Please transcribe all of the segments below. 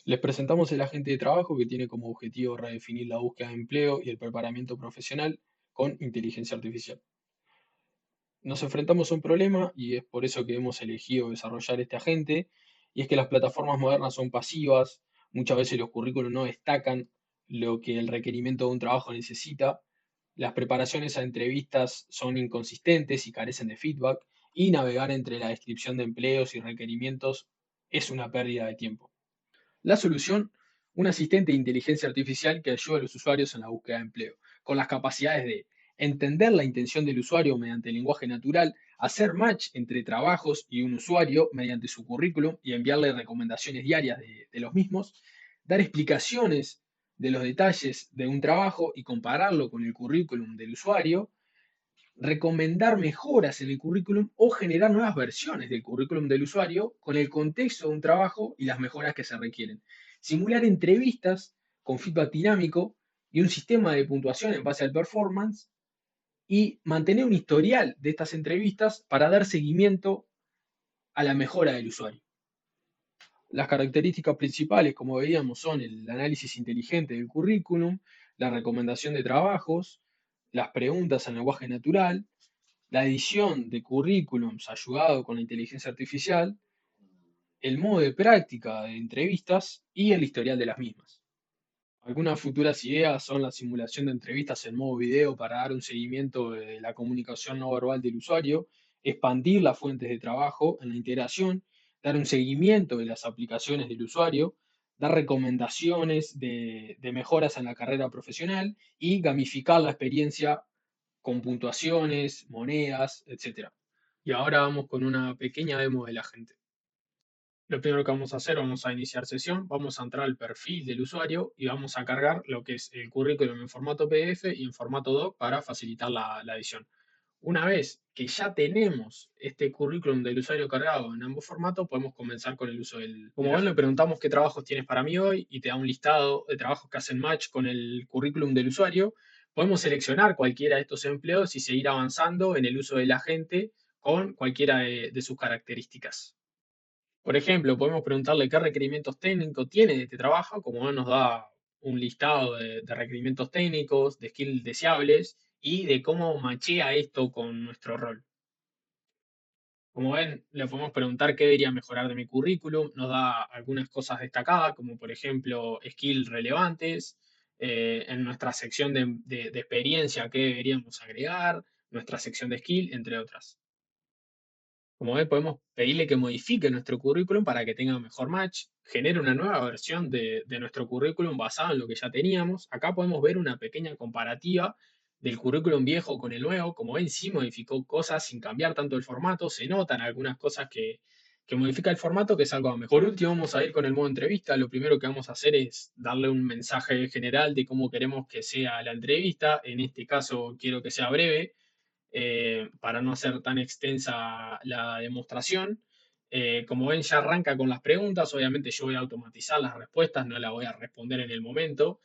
Les presentamos el agente de trabajo que tiene como objetivo redefinir la búsqueda de empleo y el preparamiento profesional con inteligencia artificial. Nos enfrentamos a un problema y es por eso que hemos elegido desarrollar este agente, y es que las plataformas modernas son pasivas, muchas veces los currículos no destacan lo que el requerimiento de un trabajo necesita, las preparaciones a entrevistas son inconsistentes y carecen de feedback, y navegar entre la descripción de empleos y requerimientos es una pérdida de tiempo. La solución, un asistente de inteligencia artificial que ayude a los usuarios en la búsqueda de empleo, con las capacidades de entender la intención del usuario mediante lenguaje natural, hacer match entre trabajos y un usuario mediante su currículum y enviarle recomendaciones diarias de los mismos, dar explicaciones de los detalles de un trabajo y compararlo con el currículum del usuario, recomendar mejoras en el currículum o generar nuevas versiones del currículum del usuario con el contexto de un trabajo y las mejoras que se requieren. Simular entrevistas con feedback dinámico y un sistema de puntuación en base al performance y mantener un historial de estas entrevistas para dar seguimiento a la mejora del usuario. Las características principales, como veíamos, son el análisis inteligente del currículum, la recomendación de trabajos, las preguntas en lenguaje natural, la edición de currículums ayudado con la inteligencia artificial, el modo de práctica de entrevistas y el historial de las mismas. Algunas futuras ideas son la simulación de entrevistas en modo video para dar un seguimiento de la comunicación no verbal del usuario, expandir las fuentes de trabajo en la integración, dar un seguimiento de las aplicaciones del usuario, dar recomendaciones de mejoras en la carrera profesional y gamificar la experiencia con puntuaciones, monedas, etcétera. Y ahora vamos con una pequeña demo de la gente. Lo primero que vamos a hacer, vamos a iniciar sesión, vamos a entrar al perfil del usuario y vamos a cargar lo que es el currículum en formato PDF y en formato doc para facilitar la edición. Una vez que ya tenemos este currículum del usuario cargado en ambos formatos, podemos comenzar con el uso del. Como ven, le preguntamos qué trabajos tienes para mí hoy y te da un listado de trabajos que hacen match con el currículum del usuario. Podemos seleccionar cualquiera de estos empleos y seguir avanzando en el uso del agente con cualquiera de sus características. Por ejemplo, podemos preguntarle qué requerimientos técnicos tiene de este trabajo, como él nos da un listado de requerimientos técnicos, de skills deseables y de cómo machea esto con nuestro rol. Como ven, le podemos preguntar qué debería mejorar de mi currículum, nos da algunas cosas destacadas, como por ejemplo skills relevantes, en nuestra sección de experiencia qué deberíamos agregar, nuestra sección de skill, entre otras. Como ven, podemos pedirle que modifique nuestro currículum para que tenga mejor match, genere una nueva versión de nuestro currículum basado en lo que ya teníamos. Acá podemos ver una pequeña comparativa del currículum viejo con el nuevo. Como ven, sí modificó cosas sin cambiar tanto el formato. Se notan algunas cosas que modifica el formato, que es algo mejor. Por último, vamos a ir con el modo entrevista. Lo primero que vamos a hacer es darle un mensaje general de cómo queremos que sea la entrevista. En este caso, quiero que sea breve para no hacer tan extensa la demostración. Como ven, ya arranca con las preguntas. Obviamente yo voy a automatizar las respuestas, no las voy a responder en el momento,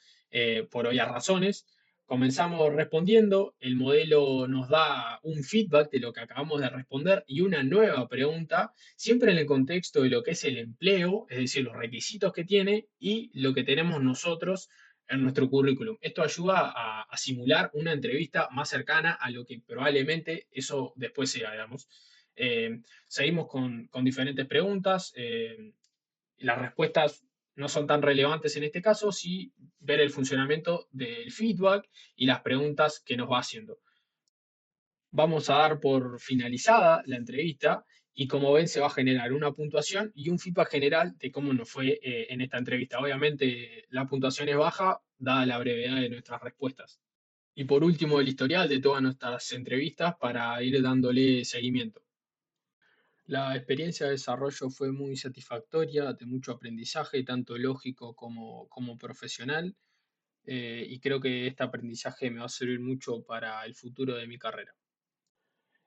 por obvias razones. Comenzamos respondiendo, el modelo nos da un feedback de lo que acabamos de responder y una nueva pregunta, siempre en el contexto de lo que es el empleo, es decir, los requisitos que tiene y lo que tenemos nosotros en nuestro currículum. Esto ayuda a simular una entrevista más cercana a lo que probablemente eso después sea, digamos. Seguimos con diferentes preguntas. Las respuestas no son tan relevantes en este caso, sí ver el funcionamiento del feedback y las preguntas que nos va haciendo. Vamos a dar por finalizada la entrevista y como ven se va a generar una puntuación y un feedback general de cómo nos fue en esta entrevista. Obviamente la puntuación es baja dada la brevedad de nuestras respuestas. Y por último el historial de todas nuestras entrevistas para ir dándole seguimiento. La experiencia de desarrollo fue muy satisfactoria, de mucho aprendizaje, tanto lógico como profesional, y creo que este aprendizaje me va a servir mucho para el futuro de mi carrera.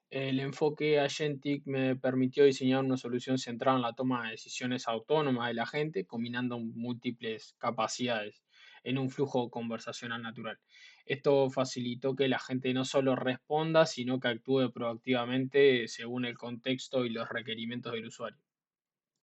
El enfoque Agentic me permitió diseñar una solución centrada en la toma de decisiones autónoma de la gente, combinando múltiples capacidades en un flujo conversacional natural. Esto facilitó que la gente no solo responda, sino que actúe proactivamente según el contexto y los requerimientos del usuario.